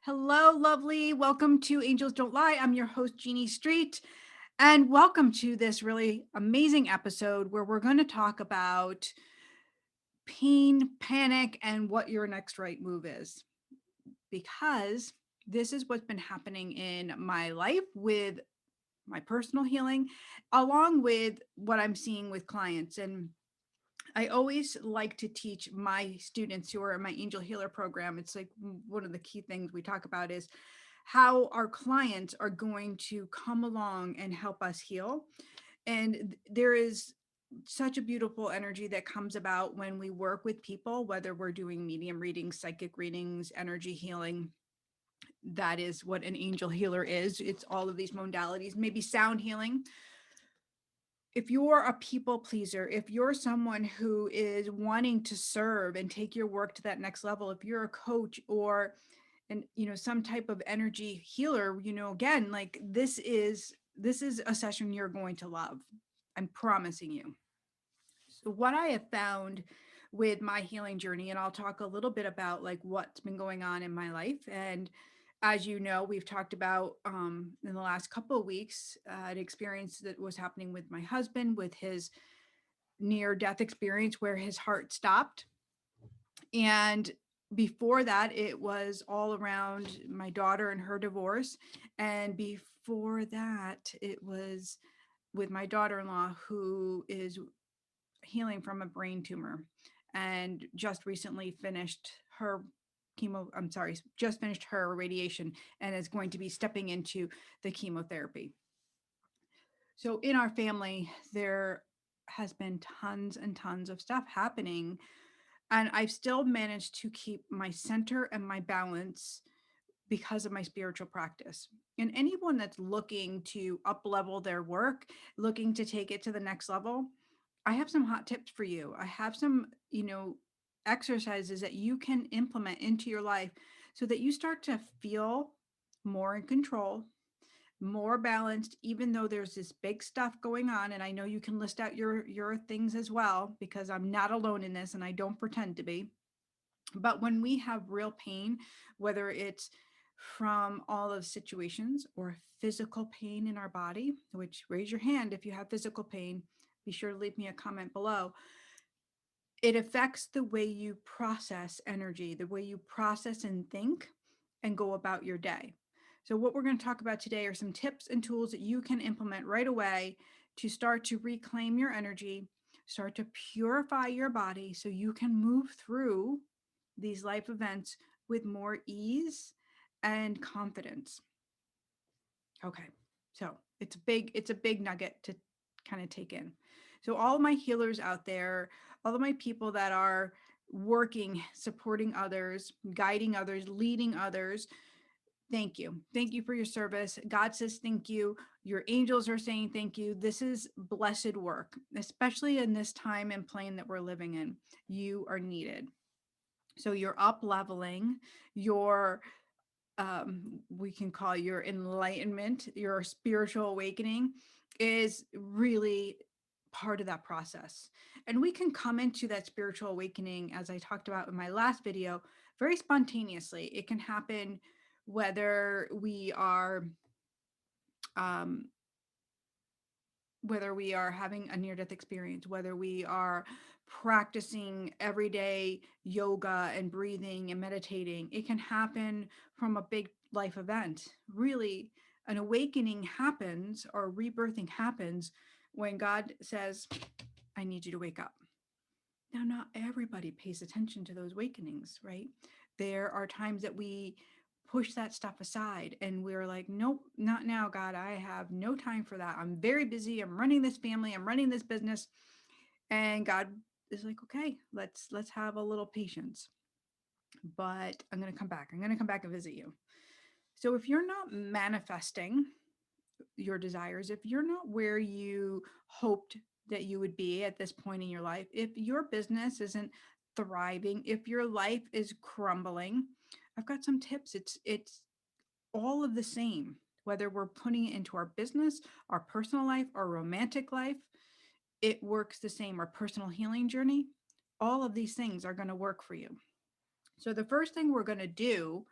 Hello, lovely. Welcome to Angels Don't Lie. I'm your host, Jeannie Street, and welcome to this really amazing episode where we're going to talk about pain, panic, and what your next right move is. Because this is what's been happening in my life with my personal healing, along with what I'm seeing with clients. And I always like to teach my students who are in my Angel Healer program. It's like one of the key things we talk about is how our clients are going to come along and help us heal. And there is such a beautiful energy that comes about when we work with people, whether we're doing medium readings, psychic readings, energy healing. That is what an angel healer is. It's all of these modalities, maybe sound healing. If you're a people pleaser, if you're someone who is wanting to serve and take your work to that next level, if you're a coach or some type of energy healer, again, like this is a session you're going to love. I'm promising you. So what I have found with my healing journey, and I'll talk a little bit about like what's been going on in my life. And as you know, we've talked about in the last couple of weeks an experience that was happening with my husband with his near death experience where his heart stopped. And before that, it was all around my daughter and her divorce. And before that, it was with my daughter in law, who is healing from a brain tumor and just recently finished her just finished her radiation and is going to be stepping into the chemotherapy. So in our family, there has been tons and tons of stuff happening, and I've still managed to keep my center and my balance because of my spiritual practice. And anyone that's looking to up level their work, looking to take it to the next level, I have some hot tips for you. I have some, exercises that you can implement into your life so that you start to feel more in control, more balanced, even though there's this big stuff going on. And I know you can list out your things as well, because I'm not alone in this and I don't pretend to be. But when we have real pain, whether it's from all of situations or physical pain in our body, which raise your hand if you have physical pain, be sure to leave me a comment below. It affects the way you process energy, the way you process and think and go about your day. So, what we're going to talk about today are some tips and tools that you can implement right away to start to reclaim your energy, start to purify your body so you can move through these life events with more ease and confidence. Okay. So, it's a big nugget to kind of take in. So all my healers out there, all of my people that are working, supporting others, guiding others, leading others, thank you. Thank you for your service. God says thank you. Your angels are saying thank you. This is blessed work, especially in this time and plane that we're living in. You are needed. So you're up leveling your we can call your enlightenment, your spiritual awakening is really part of that process. And we can come into that spiritual awakening, as I talked about in my last video, very spontaneously. It can happen whether we are um, having a near death experience, whether we are practicing everyday yoga and breathing and meditating. It can happen from a big life event. Really, an awakening happens or rebirthing happens when God says, I need you to wake up. Now, not everybody pays attention to those awakenings, right? There are times that we push that stuff aside and we're like, nope, not now, God. I have no time for that. I'm very busy. I'm running this family. I'm running this business. And God is like, okay, let's have a little patience. But I'm going to come back. I'm going to come back and visit you. So if you're not manifesting your desires, if you're not where you hoped that you would be at this point in your life, if your business isn't thriving, if your life is crumbling, I've got some tips. It's all of the same, whether we're putting it into our business, our personal life, our romantic life, it works the same. Our personal healing journey, all of these things are going to work for you. So the first thing we're going to do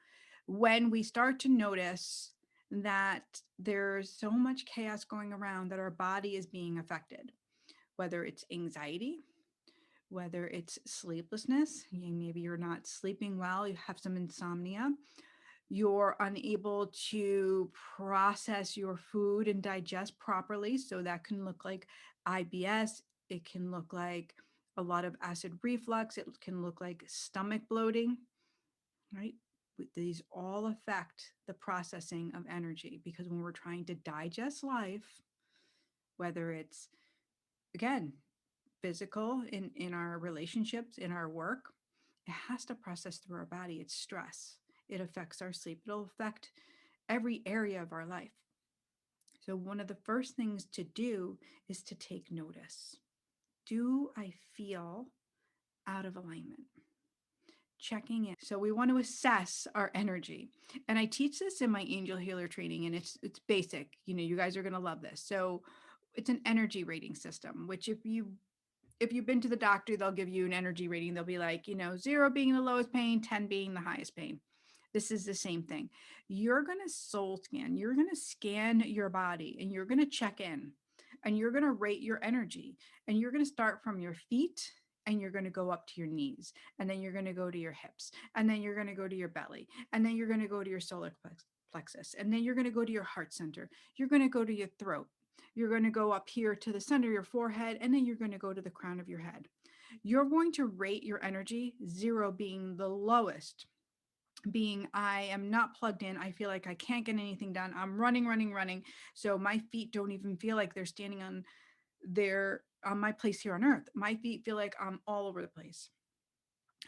When we start to notice that there's so much chaos going around that our body is being affected, whether it's anxiety, whether it's sleeplessness, maybe you're not sleeping well, you have some insomnia, you're unable to process your food and digest properly. So that can look like IBS. It can look like a lot of acid reflux. It can look like stomach bloating, right? These all affect the processing of energy because when we're trying to digest life, whether it's, again, physical in our relationships, in our work, it has to process through our body. It's stress. It affects our sleep. It'll affect every area of our life. So, one of the first things to do is to take notice. Do I feel out of alignment? Checking in. So we want to assess our energy. And I teach this in my angel healer training, and it's basic. You guys are going to love this. So it's an energy rating system, which if you've been to the doctor, they'll give you an energy rating. They'll be like, 0 being the lowest pain, 10 being the highest pain. This is the same thing. You're going to soul scan. You're going to scan your body and you're going to check in and you're going to rate your energy. And you're going to start from your feet and you're going to go up to your knees. And then you're going to go to your hips. And then you're going to go to your belly. And then you're going to go to your solar plexus. And then you're going to go to your heart center. You're going to go to your throat. You're going to go up here to the center of your forehead, and then you're going to go to the crown of your head. You're going to rate your energy, 0 being the lowest, being I am not plugged in. I feel like I can't get anything done. I'm running, running, running. So my feet don't even feel like they're standing on my place here on earth. My feet feel like I'm all over the place.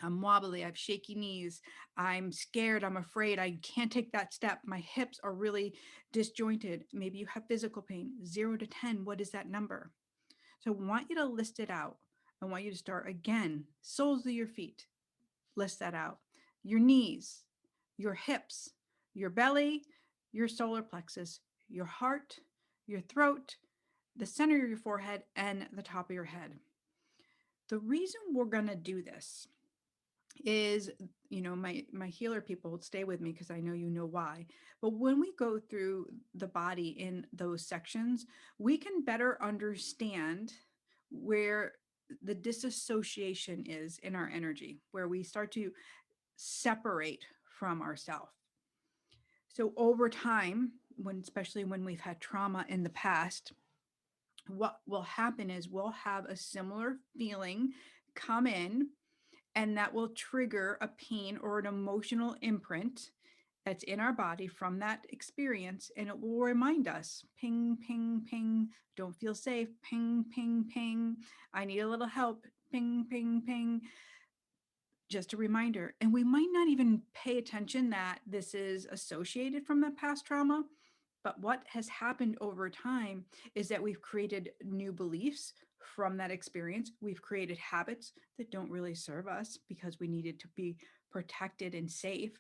I'm wobbly. I have shaky knees. I'm scared. I'm afraid. I can't take that step. My hips are really disjointed. Maybe you have physical pain. 0 to 10. What is that number? So I want you to list it out. I want you to start again. Soles of your feet. List that out. Your knees, your hips, your belly, your solar plexus, your heart, your throat, the center of your forehead, and the top of your head. The reason we're going to do this is, my healer people would stay with me because I know you know why. But when we go through the body in those sections, we can better understand where the disassociation is in our energy, where we start to separate from ourselves. So over time, especially when we've had trauma in the past, what will happen is we'll have a similar feeling come in, and that will trigger a pain or an emotional imprint that's in our body from that experience. And it will remind us, ping, ping, ping, don't feel safe, ping, ping, ping, I need a little help, ping, ping, ping. Just a reminder. And we might not even pay attention that this is associated from the past trauma. But what has happened over time is that we've created new beliefs from that experience. We've created habits that don't really serve us because we needed to be protected and safe.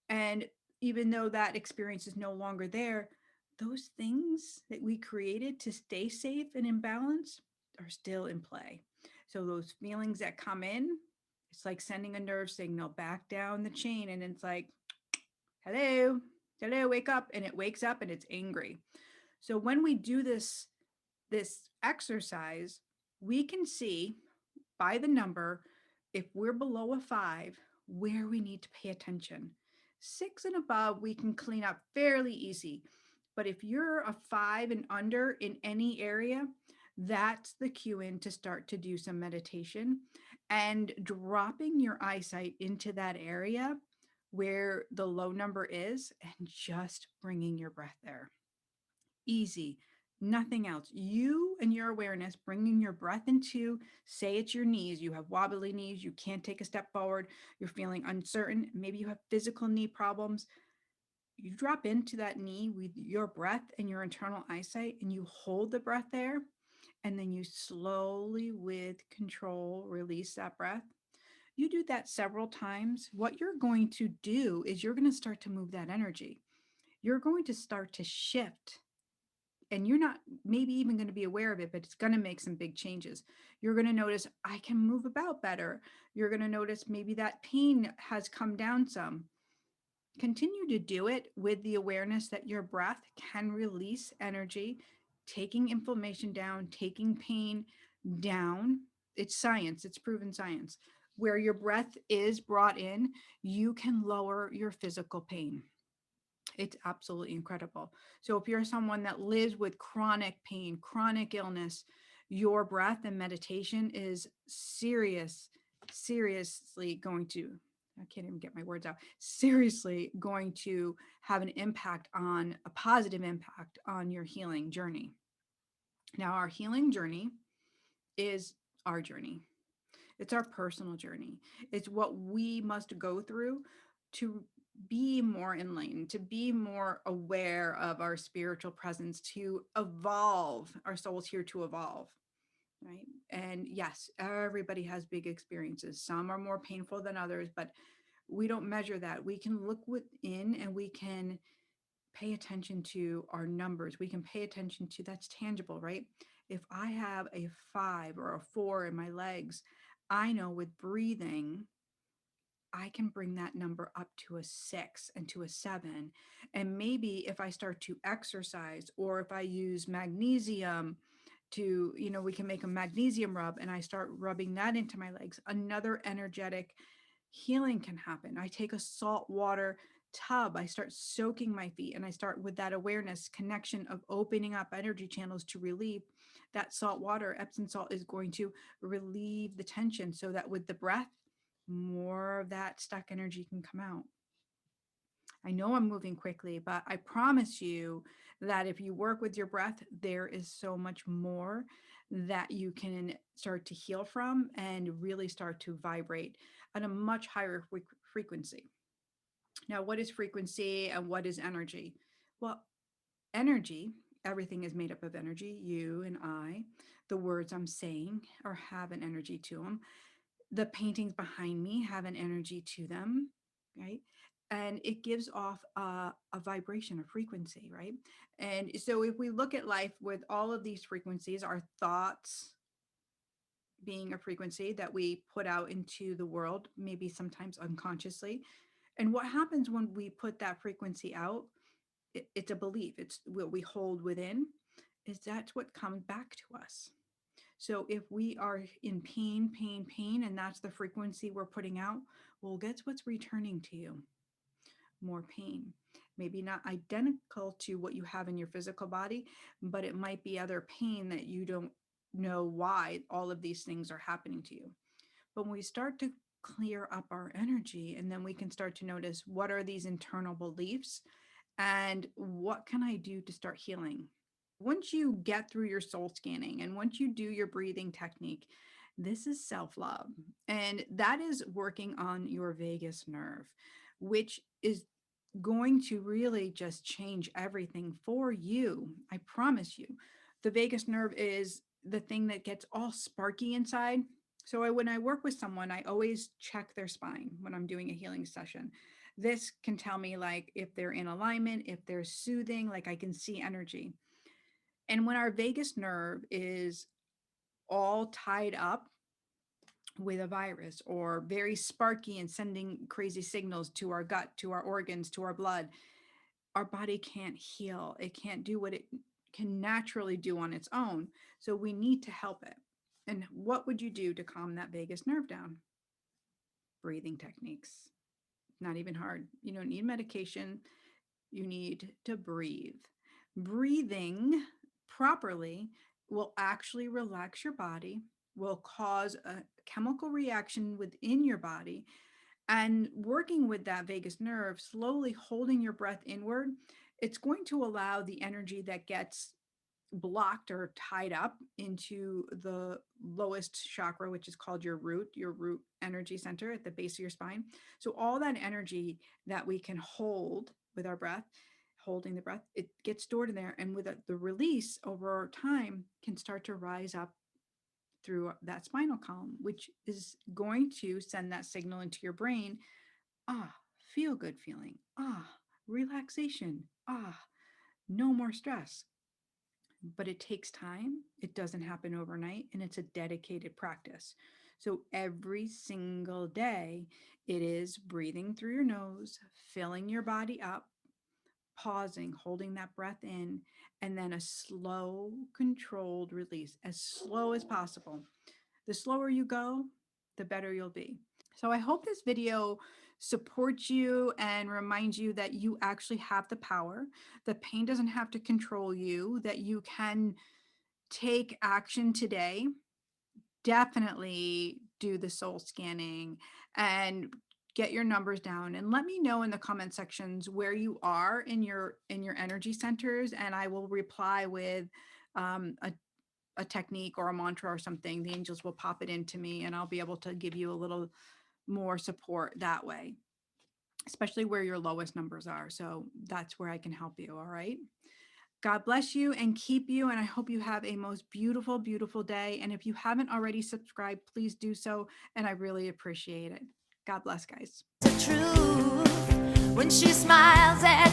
And even though that experience is no longer there, those things that we created to stay safe and in balance are still in play. So those feelings that come in, it's like sending a nerve signal back down the chain. And it's like, hello, hello, wake up. And it wakes up and it's angry. So when we do this exercise, we can see by the number, if we're below a 5, where we need to pay attention. 6 and above, we can clean up fairly easy. But if you're a 5 and under in any area, that's the cue in to start to do some meditation and dropping your eyesight into that area where the low number is and just bringing your breath there. Easy, nothing else. You and your awareness, bringing your breath into, say it's your knees. You have wobbly knees. You can't take a step forward. You're feeling uncertain. Maybe you have physical knee problems. You drop into that knee with your breath and your internal eyesight, and you hold the breath there. And then you slowly, with control, release that breath. You do that several times. What you're going to do is you're going to start to move that energy. You're going to start to shift, and you're not maybe even going to be aware of it, but it's going to make some big changes. You're going to notice I can move about better. You're going to notice maybe that pain has come down some. Continue to do it with the awareness that your breath can release energy, taking inflammation down, taking pain down. It's science, it's proven science. Where your breath is brought in, you can lower your physical pain. It's absolutely incredible. So, if you're someone that lives with chronic pain, chronic illness, your breath and meditation is seriously going to, I can't even get my words out, seriously going to have an impact on a positive impact on your healing journey. Now, our healing journey is our journey. It's our personal journey. It's what we must go through to be more enlightened, to be more aware of our spiritual presence, to evolve. Our soul's here to evolve, right? And yes, everybody has big experiences. Some are more painful than others, but we don't measure that. We can look within and we can pay attention to our numbers. We can pay attention to that's tangible, right? If I have a 5 or a 4 in my legs, I know with breathing, I can bring that number up to a 6 and to a 7. And maybe if I start to exercise or if I use magnesium to, we can make a magnesium rub and I start rubbing that into my legs, another energetic healing can happen. I take a salt water tub, I start soaking my feet, and I start with that awareness connection of opening up energy channels to relieve that salt water. Epsom salt is going to relieve the tension so that with the breath, more of that stuck energy can come out. I know I'm moving quickly, but I promise you that if you work with your breath, there is so much more that you can start to heal from and really start to vibrate at a much higher frequency. Now, what is frequency and what is energy? Well, energy, everything is made up of energy. You and I, the words I'm saying, or have an energy to them. The paintings behind me have an energy to them, right? And it gives off a vibration, a frequency, right? And so if we look at life with all of these frequencies, our thoughts being a frequency that we put out into the world, maybe sometimes unconsciously. And what happens when we put that frequency out? It's a belief. It's what we hold within. Is that's what comes back to us. So if we are in pain, and that's the frequency we're putting out, well, guess what's returning to you? More pain. Maybe not identical to what you have in your physical body, but it might be other pain that you don't know why all of these things are happening to you. But when we start to clear up our energy, and then we can start to notice what are these internal beliefs and what can I do to start healing? Once you get through your soul scanning and once you do your breathing technique, this is self love. And that is working on your vagus nerve, which is going to really just change everything for you. I promise you. The vagus nerve is the thing that gets all sparky inside. So when I work with someone, I always check their spine when I'm doing a healing session. This can tell me like if they're in alignment, if they're soothing, like I can see energy. And when our vagus nerve is all tied up with a virus or very sparky and sending crazy signals to our gut, to our organs, to our blood, our body can't heal. It can't do what it can naturally do on its own. So we need to help it. And what would you do to calm that vagus nerve down? Breathing techniques. Not even hard. You don't need medication. You need to breathe. Breathing properly will actually relax your body, will cause a chemical reaction within your body. And working with that vagus nerve, slowly holding your breath inward, it's going to allow the energy that gets blocked or tied up into the lowest chakra, which is called your root energy center at the base of your spine. So all that energy that we can hold with our breath, holding the breath, it gets stored in there. And with the release over time can start to rise up through that spinal column, which is going to send that signal into your brain. Ah, feel good feeling. Ah, relaxation. Ah, no more stress. But it takes time. It doesn't happen overnight, and it's a dedicated practice. So every single day, it is breathing through your nose, filling your body up, pausing, holding that breath in, and then a slow, controlled release, as slow as possible. The slower you go, the better you'll be. So I hope this video supports you and reminds you that you actually have the power. The pain doesn't have to control you, that you can take action today. Definitely do the soul scanning and get your numbers down, and let me know in the comment sections where you are in your energy centers, and I will reply with a technique or a mantra or something. The angels will pop it into me, and I'll be able to give you a little more support that way, especially where your lowest numbers are. So that's where I can help you. All right. God bless you and keep you. And I hope you have a most beautiful, beautiful day. And if you haven't already subscribed, please do so. And I really appreciate it. God bless, guys. The truth when she smiles at